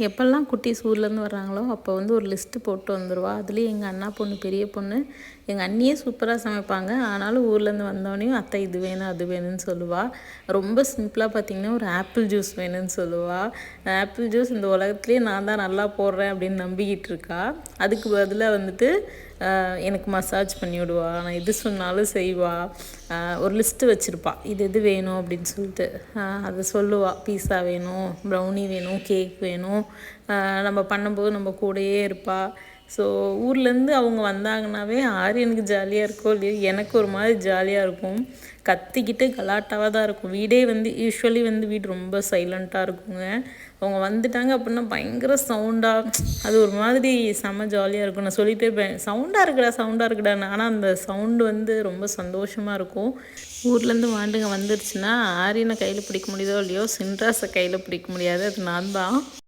எப்போல்லாம் குட்டீஸ் ஊர்லேருந்து வர்றாங்களோ அப்போ வந்து ஒரு லிஸ்ட்டு போட்டு வந்துடுவா. அதுலேயும் எங்கள் அண்ணா பொண்ணு, பெரிய பொண்ணு, எங்கள் அண்ணியே சூப்பராக சமைப்பாங்க. ஆனாலும் ஊர்லேருந்து வந்தோடனையும் அத்தை இது வேணும் அது வேணும்னு சொல்லுவாள். ரொம்ப சிம்பிளாக பார்த்திங்கன்னா ஒரு ஆப்பிள் ஜூஸ் வேணும்னு சொல்லுவாள். ஆப்பிள் ஜூஸ் இந்த உலகத்துலேயே நான் தான் நல்லா போடுறேன் அப்படின்னு நம்பிக்கிட்டு இருக்கா. அதுக்கு பதிலாக வந்துட்டு எனக்கு மசாஜ் பண்ணி விடுவா. நான் எது சொன்னாலும் செய்வா. ஒரு லிஸ்ட்டு வச்சுருப்பா, இது எது வேணும் அப்படின்னு சொல்லிட்டு அதை சொல்லுவாள். பீஸா வேணும், ப்ரௌனி வேணும், கேக் வேணும். நம்ம பண்ணும்போது நம்ம கூடயே இருப்பாள். ஸோ ஊர்லேருந்து அவங்க வந்தாங்கன்னாவே ஆரியனுக்கு ஜாலியாக இருக்கும் இல்லையோ, எனக்கு ஒரு மாதிரி ஜாலியாக இருக்கும். கத்திக்கிட்டு கலாட்டாவாக தான் இருக்கும். வீடே வந்து யூஸ்வலி வந்து வீடு ரொம்ப சைலண்ட்டாக இருக்குங்க. அவங்க வந்துட்டாங்க அப்படின்னா பயங்கர சவுண்டாக, அது ஒரு மாதிரி செம்ம ஜாலியாக இருக்கும். நான் சொல்லிகிட்டே இருப்பேன், சவுண்டாக இருக்குடான்னு. ஆனால் அந்த சவுண்டு வந்து ரொம்ப சந்தோஷமாக இருக்கும். ஊர்லேருந்து வாண்டுங்க வந்துருச்சுன்னா ஆரியனை கையில் பிடிக்க முடியுதோ இல்லையோ, சின்ராஸை கையில் பிடிக்க முடியாது. அது நான் தான்.